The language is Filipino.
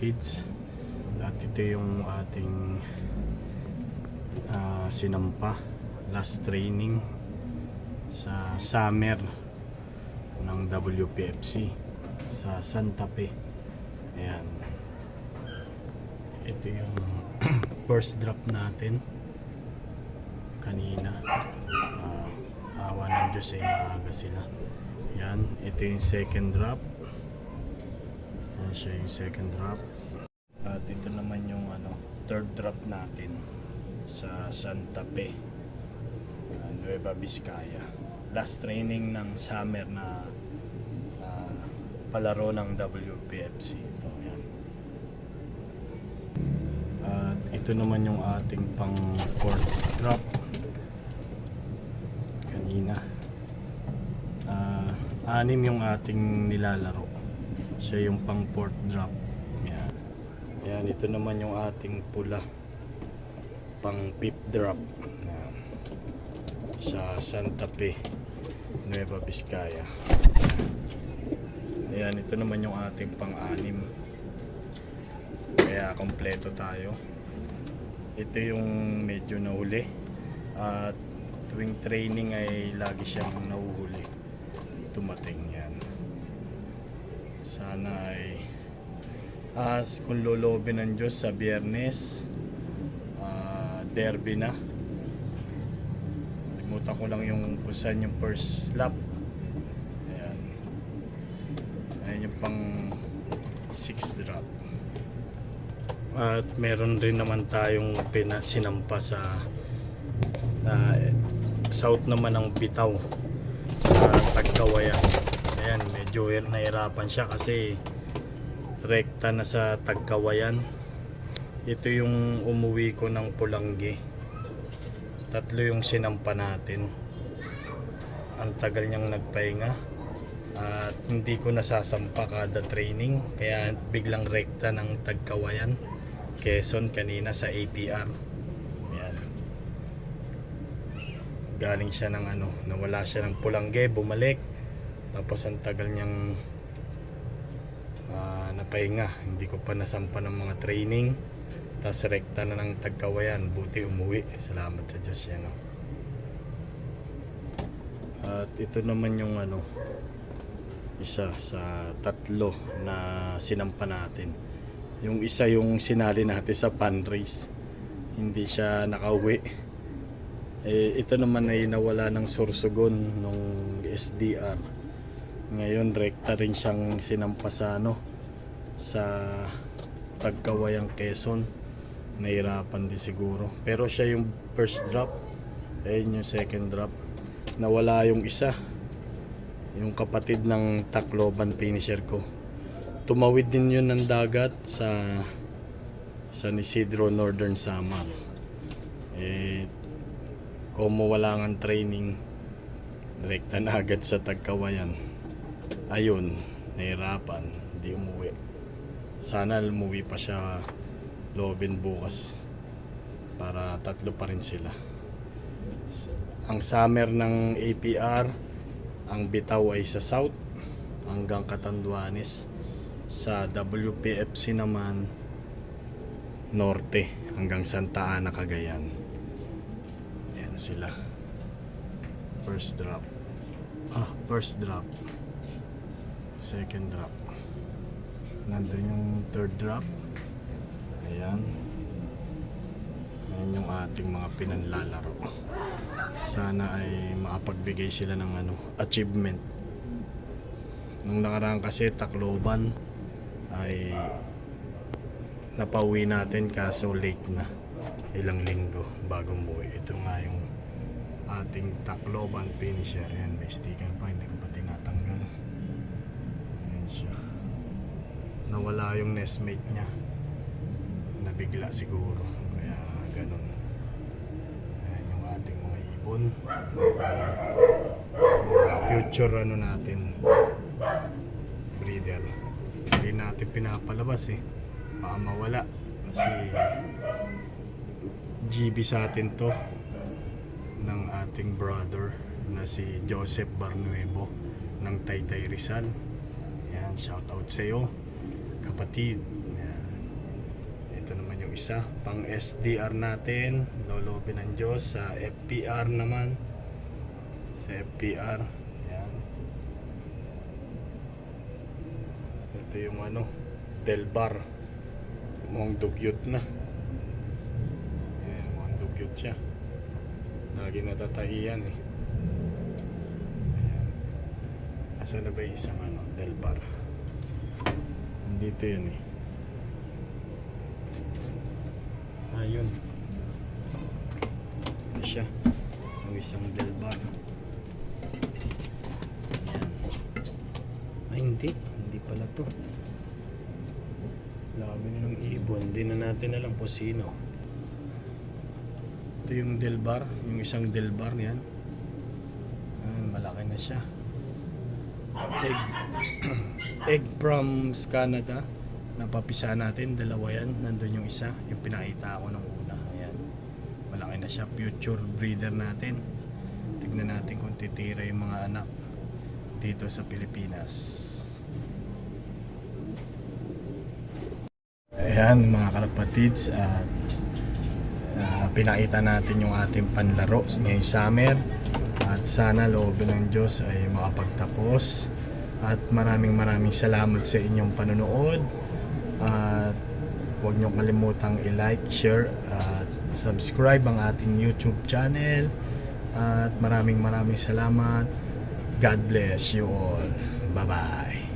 kapatids, at ito yung ating sinampa last training sa summer ng WPFC sa Santa Fe. Ayan, ito yung first drop natin kanina. Awa ng Diyos maaga sila. Yan, ito yung second drop. Yan siya yung second drop. At ito naman yung third drop natin sa Santa Fe, Nueva Vizcaya. Last training ng summer na palaro ng WPFC. Ito, yan. At ito naman yung ating pang fourth drop kanina. Anim yung ating nilalaro. Siya yung pang fourth drop. Yan. Yan, ito naman yung ating pula pang fifth drop. Yan. Sa Santa Fe, Nueva Vizcaya. Ayan, ito naman yung ating pang-anim. Kaya kompleto tayo. Ito yung medyo nahuli. At tuwing training ay lagi siyang nahuhuli. Tumating yan. Sana ay kung lolobin ng Diyos sa Biyernes, derby na. Limutan ko lang yung kung saan yung first lap. Ayan. Ayan yung pang 6th drop. At meron rin naman tayong sinampa sa south naman ng Bitaw sa Tagkawayan. Ayan, medyo nahirapan siya kasi rekta na sa Tagkawayan. Ito yung umuwi ko ng Pulanggi. Tatlo yung sinampa natin. Ang tagal niyang nagpahinga at hindi ko nasasampa kada training, kaya biglang rekta ng Tagkawayan, Quezon kanina sa APR. Yan. Galing siya ng nawala siya ng Pulanggi, bumalik, tapos ang tagal niyang napahinga, hindi ko pa nasampa ng mga training. Tapos rekta na ng Tagkawayan, buti umuwi. Salamat sa Diyos yan. At ito naman yung isa sa tatlo na sinampa natin. Yung isa yung sinali natin sa fundraise, hindi siya nakauwi. Ito naman ay nawala ng Sorsogon nung SDR. Ngayon rekta rin siyang sinampa sa sa Tagkawayan, Quezon. Nahirapan din siguro, pero siya yung first drop. Ayun yung second drop. Nawala yung isa, yung kapatid ng Tacloban finisher ko. Tumawid din yun ng dagat sa San Isidro, Northern Samar. Como wala nga training, direkta na agad sa Tagkawayan. Ayun, nahirapan, hindi umuwi. Sana umuwi pa siya loobin bukas para tatlo pa rin sila. Ang summer ng APR, ang Bitaw ay sa south hanggang Catanduanes. Sa WPFC naman, norte hanggang Santa Ana, Cagayan. Ayan sila. First drop, first drop, second drop, nandun yung third drop. Ayan. Ayan yung ating mga pinanlalaro. Sana ay makapagbigay sila ng achievement. Nung nakaraan kasi Tacloban ay napauwi natin kaso late na, ilang linggo bago umuwi. Ito nga yung ating Tacloban finisher. Ayan, may sticker pa, hindi ko pa tinatanggal. Ayan siya. Nawala yung nestmate niya, nabigla siguro, kaya ganun. Ayan yung ating mga ibon, future natin, breeder. Hindi natin pinapalabas baka mawala kasi GB sa atin to ng ating brother na si Joseph Barnuevo ng Taytay Rizal. Yan, shout out sa iyo kapatid. Yan. yung isa pang SDR natin, lolobin ng Diyos. Sa FPR naman, sa FPR, yan. Ito yung ano, Del Bar, mukhang dugyot na. Yan, mukhang dugyot siya, lagi natatahiyan eh. Ayan. Asa na ba yung isang ano, Del Bar? Dito yun eh. Ayun. Ito siya, yung isang Del Bar. Ayan. Ay hindi pala to. Labi na ng ibon, hindi na natin alam po sino. Ito yung Del Bar, yung isang Del Bar yan. Malaki na siya. Egg from Canada. Napapisa natin, dalawa yan. Nandun yung isa, yung pinakita ko nung una. Ayan, malaki na siya, future breeder natin. Tignan natin kung titira yung mga anak dito sa Pilipinas. Ayan mga kalapatids, at pinakita natin yung ating panlaro ngayong summer. At sana loobin ng Diyos ay makapagtapos. At maraming salamat sa inyong panonood. At huwag niyong kalimutang i-like, share at subscribe ang ating YouTube channel. At maraming salamat. God bless you all. Bye bye.